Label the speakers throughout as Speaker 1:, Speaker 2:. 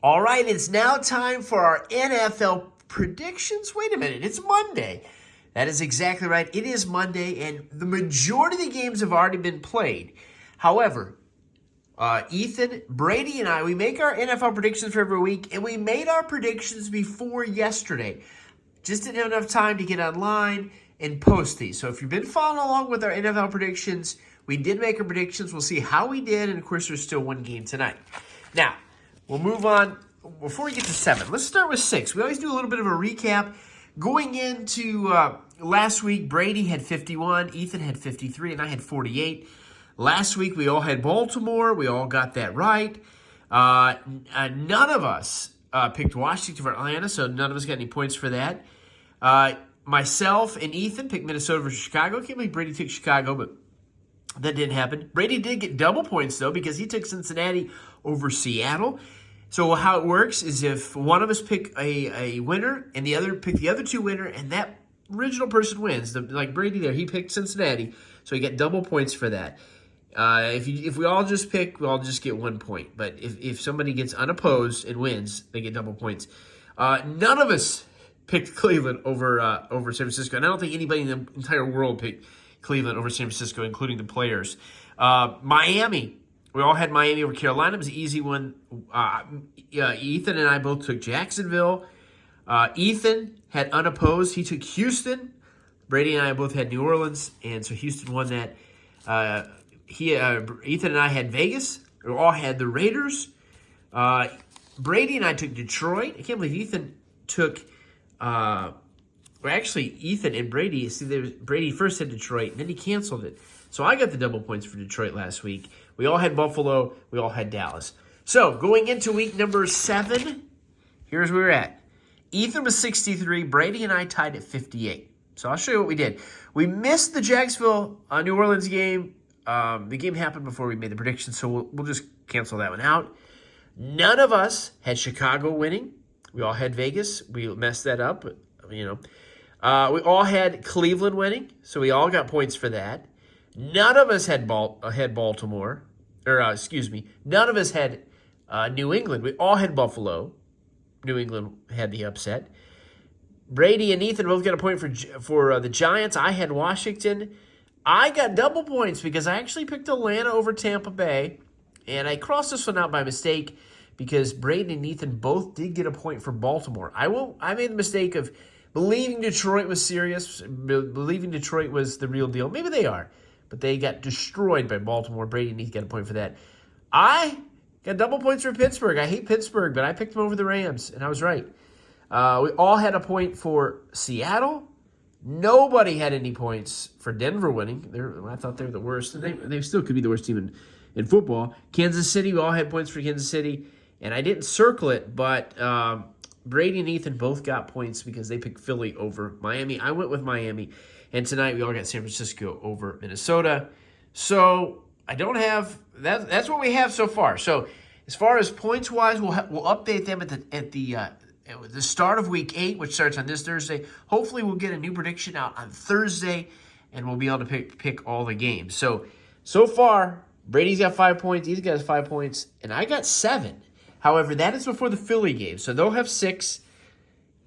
Speaker 1: All right, it's now time for our NFL predictions. Wait a minute, it's Monday. That is exactly right. It is Monday, and the majority of the games have already been played. However, Ethan, Brady, and I, we make our NFL predictions for every week, and we made our predictions before yesterday. Just didn't have enough time to get online and post these. So if you've been following along with our NFL predictions, we did make our predictions. We'll see how we did, and of course, there's still one game tonight. Now, we'll move on. Before we get to 7, let's start with 6. We always do a little bit of a recap. Going into last week, Brady had 51, Ethan had 53, and I had 48. Last week, we all had Baltimore. We all got that right. None of us picked Washington for Atlanta, so none of us got any points for that. Myself and Ethan picked Minnesota versus Chicago. I can't believe Brady took Chicago, but that didn't happen. Brady did get double points, though, because he took Cincinnati over Seattle. So how it works is if one of us pick a winner and the other pick the other two winner, and that original person wins. Like Brady there, he picked Cincinnati, so he got double points for that. If we all just pick, we all just get 1 point. But if somebody gets unopposed and wins, they get double points. None of us picked Cleveland over San Francisco, and I don't think anybody in the entire world picked Cleveland over San Francisco, including the players. Miami. We all had Miami over Carolina. It was an easy one. Ethan and I both took Jacksonville. Ethan had unopposed. He took Houston. Brady and I both had New Orleans, and so Houston won that. Ethan and I had Vegas. We all had the Raiders. Brady and I took Detroit. I can't believe Ethan took... Ethan and Brady, Brady first had Detroit, and then he canceled it. So I got the double points for Detroit last week. We all had Buffalo. We all had Dallas. So going into week number 7, here's where we're at. Ethan was 63. Brady and I tied at 58. So I'll show you what we did. We missed the Jacksonville-New Orleans game. The game happened before we made the prediction, so we'll just cancel that one out. None of us had Chicago winning. We all had Vegas. We messed that up, We all had Cleveland winning, so we all got points for that. None of us had Baltimore. None of us had New England. We all had Buffalo. New England had the upset. Brady and Ethan both got a point for the Giants. I had Washington. I got double points because I actually picked Atlanta over Tampa Bay, and I crossed this one out by mistake because Brady and Ethan both did get a point for Baltimore. I made the mistake of believing Detroit was serious, believing Detroit was the real deal. Maybe they are, but they got destroyed by Baltimore. Brady and Ethan got a point for that. I got double points for Pittsburgh. I hate Pittsburgh, but I picked them over the Rams, and I was right. We all had a point for Seattle. Nobody had any points for Denver winning. I thought they were the worst. They still could be the worst team in football. Kansas City, we all had points for Kansas City, and I didn't circle it, but Brady and Ethan both got points because they picked Philly over Miami. I went with Miami, and tonight we all got San Francisco over Minnesota. So I don't have that. That's what we have so far. So as far as points wise, we'll update them at the start of week 8, which starts on this Thursday. Hopefully, we'll get a new prediction out on Thursday, and we'll be able to pick all the games. So far, Brady's got 5 points, Ethan got 5 points, and I got 7. However, that is before the Philly game, so they'll have 6.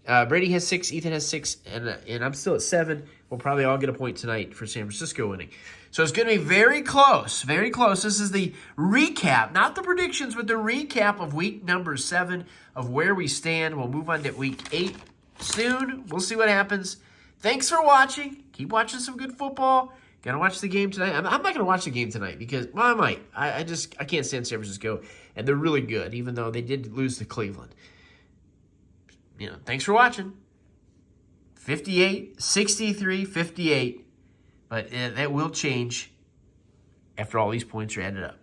Speaker 1: Brady has 6, Ethan has 6, and I'm still at 7. We'll probably all get a point tonight for San Francisco winning. So it's going to be very close, very close. This is the recap, not the predictions, but the recap of week number 7 of where we stand. We'll move on to week 8 soon. We'll see what happens. Thanks for watching. Keep watching some good football. Gonna watch the game tonight. I'm not gonna watch the game tonight because, well, I might. I can't stand San Francisco, and they're really good, even though they did lose to Cleveland. Thanks for watching. 58, 63, 58. But that will change after all these points are added up.